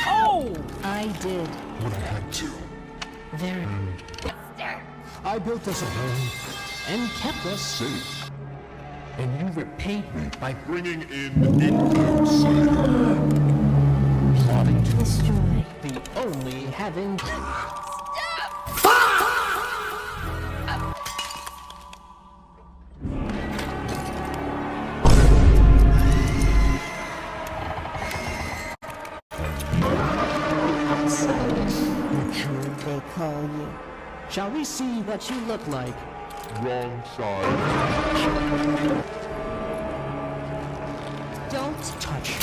Oh! I did. What I had to. Very. I built us a home and kept us safe. And you repaid me by bringing in an outsider. Plotting to Destroy. the only having... They call you. Shall we see what you look like? Wrong side. Don't Touch